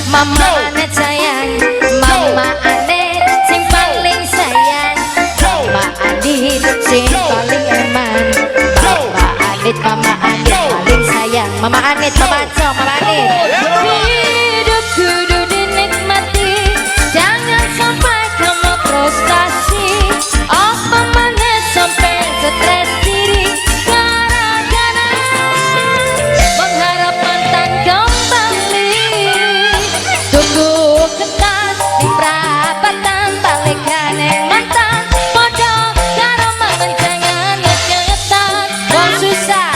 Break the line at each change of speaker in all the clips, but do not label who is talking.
Mama ane sayang, mama ane sing paling sayang, mama adit sing paling eman, papa adit mama adit paling sayang, mama adit mama acong mama adit. Hidup kudu dinikmati, jangan sampai kamu frustasi, apa mana sampai stres diri gara-gara mengharap mantan kembali. Tunggu ketat di perapatan balikan yang mantan bodoh karo mangan jangan ngejetan wong susah.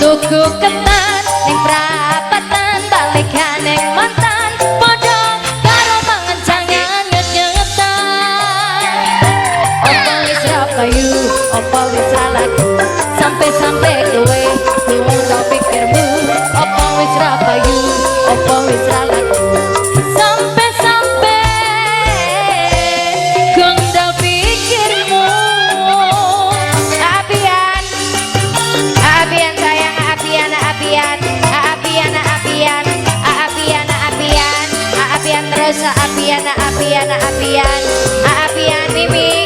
Tunggu ketat di perapatan balikan yang mantan bodoh karo mangan jangan ngejetan. Opo wis ra payu, opo wis ra laku, sampai-sampai kowe tau pikirmu. Opo wis ra payu, opo wis ra laku, apian, apian, apian, Mimi.